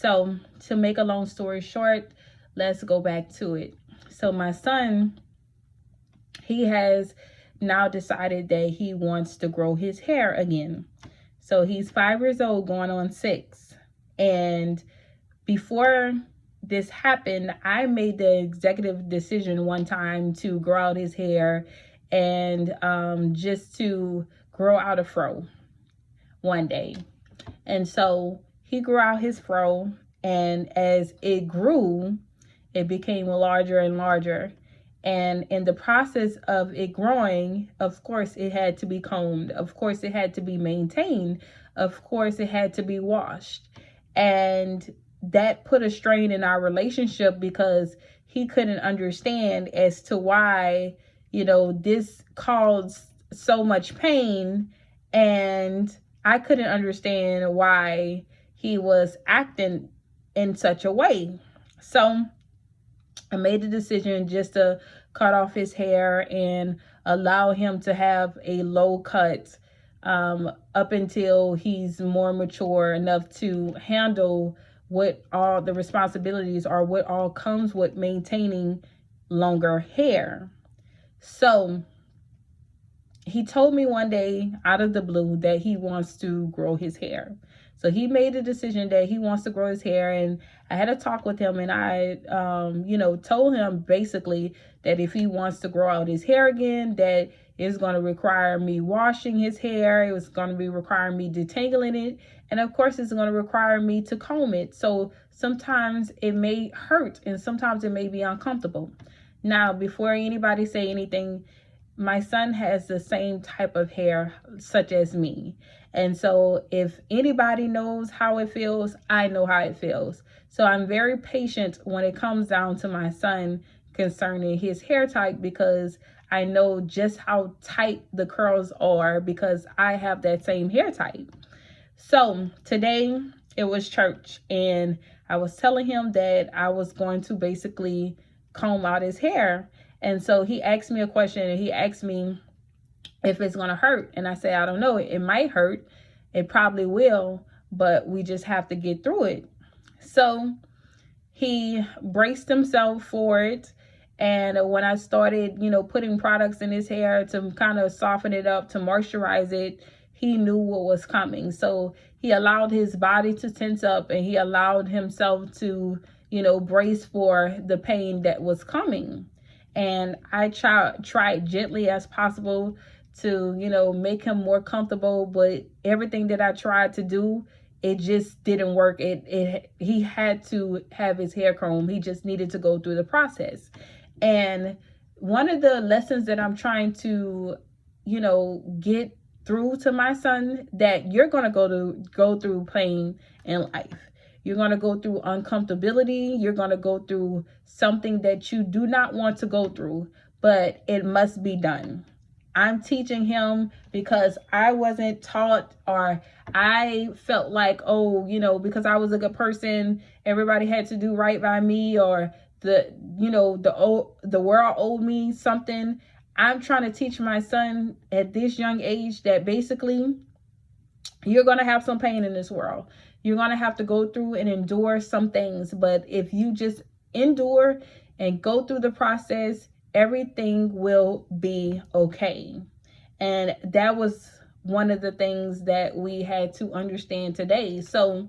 So to make a long story short, let's go back to it. So my son, he has now decided that he wants to grow his hair again. So he's 5 years old, going on 6. And before this happened, I made the executive decision one time to grow out his hair and just to grow out a fro one day. And so he grew out his fro, and as it grew, it became larger and larger. And in the process of it growing, of course, it had to be combed. Of course, it had to be maintained. Of course, it had to be washed. And that put a strain in our relationship because he couldn't understand as to why, this caused so much pain. And I couldn't understand why he was acting in such a way. So I made the decision just to cut off his hair and allow him to have a low cut up until he's more mature enough to handle what all the responsibilities are, what all comes with maintaining longer hair. So he told me one day out of the blue that he wants to grow his hair. So he made a decision that he wants to grow his hair, and I had a talk with him, and I, told him basically that if he wants to grow out his hair again, that it's going to require me washing his hair. It was going to be requiring me detangling it. And of course, it's going to require me to comb it. So sometimes it may hurt and sometimes it may be uncomfortable. Now, before anybody say anything, my son has the same type of hair such as me. And so if anybody knows how it feels, I know how it feels. So I'm very patient when it comes down to my son concerning his hair type, because I know just how tight the curls are because I have that same hair type. So today it was church, and I was telling him that I was going to basically comb out his hair. And so he asked me a question, and he asked me if it's going to hurt. And I said, I don't know. It might hurt. It probably will, but we just have to get through it. So he braced himself for it. And when I started, putting products in his hair to kind of soften it up, to moisturize it, he knew what was coming. So he allowed his body to tense up, and he allowed himself to, brace for the pain that was coming. And I tried gently as possible to, make him more comfortable. But everything that I tried to do, it just didn't work. He had to have his hair combed. He just needed to go through the process. And one of the lessons that I'm trying to, get through to my son, that you're going to go through pain in life. You're going to go through uncomfortability. You're going to go through something that you do not want to go through, but it must be done. I'm teaching him because I wasn't taught, or I felt like, because I was a good person, everybody had to do right by me, or the world owed me something. I'm trying to teach my son at this young age that basically you're going to have some pain in this world. You're going to have to go through and endure some things. But if you just endure and go through the process, everything will be okay. And that was one of the things that we had to understand today. So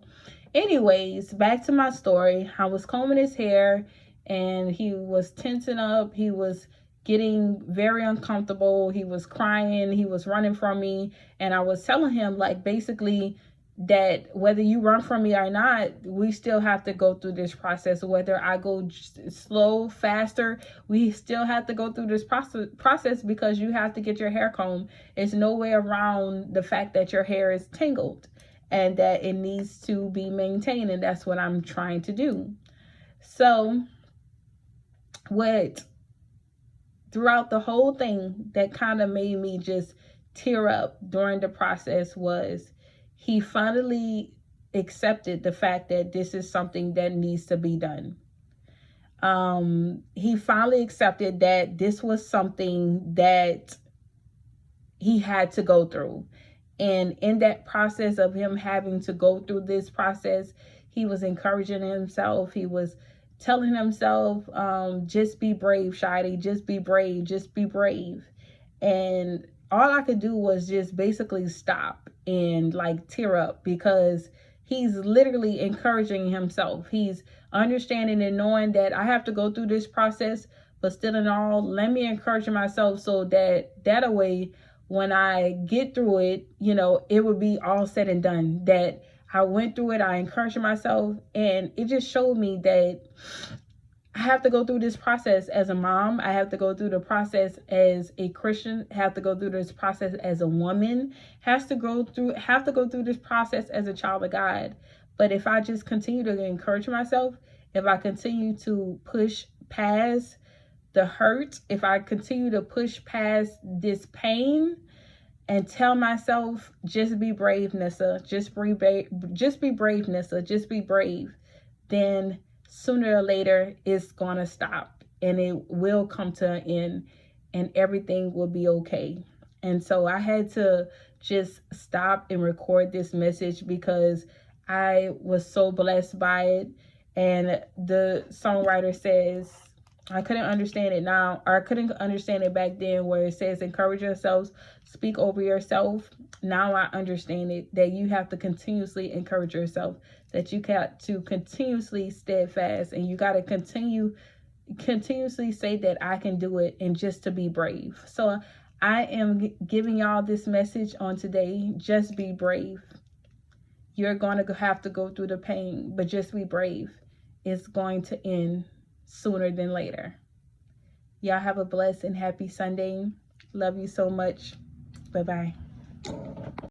anyways, back to my story. I was combing his hair, and he was tensing up. He was getting very uncomfortable. He was crying. He was running from me. And I was telling him, like, basically, that whether you run from me or not, we still have to go through this process. Whether I go slow, faster, we still have to go through this process because you have to get your hair combed. There's no way around the fact that your hair is tangled and that it needs to be maintained. And that's what I'm trying to do. So throughout the whole thing that kind of made me just tear up during the process was he finally accepted the fact that this is something that needs to be done. He finally accepted that this was something that he had to go through. And in that process of him having to go through this process, he was encouraging himself. He was telling himself, just be brave, Shaady, just be brave, just be brave. And all I could do was just basically stop and like tear up, because he's literally encouraging himself. He's understanding and knowing that I have to go through this process, but still in all, let me encourage myself so that way, when I get through it, it would be all said and done. That I went through it, I encouraged myself, and it just showed me that I have to go through this process as a mom. I have to go through the process as a Christian. I have to go through this process as a woman. Have to go through this process as a child of God. But if I just continue to encourage myself, if I continue to push past the hurt, if I continue to push past this pain and tell myself, just be brave, Nessa, just be brave, Nessa, just be brave, then sooner or later it's gonna stop and it will come to an end and everything will be okay. And so I had to just stop and record this message because I was so blessed by it. And the songwriter says, I couldn't understand it now, or I couldn't understand it back then, where it says encourage yourselves, speak over yourself. Now I understand it, that you have to continuously encourage yourself, that you got to continuously steadfast, and you got to continuously say that I can do it, and just to be brave. So I am giving y'all this message on today. Just be brave. You're going to have to go through the pain, but just be brave. It's going to end sooner than later. Y'all have a blessed and happy Sunday. Love you so much. Bye-bye.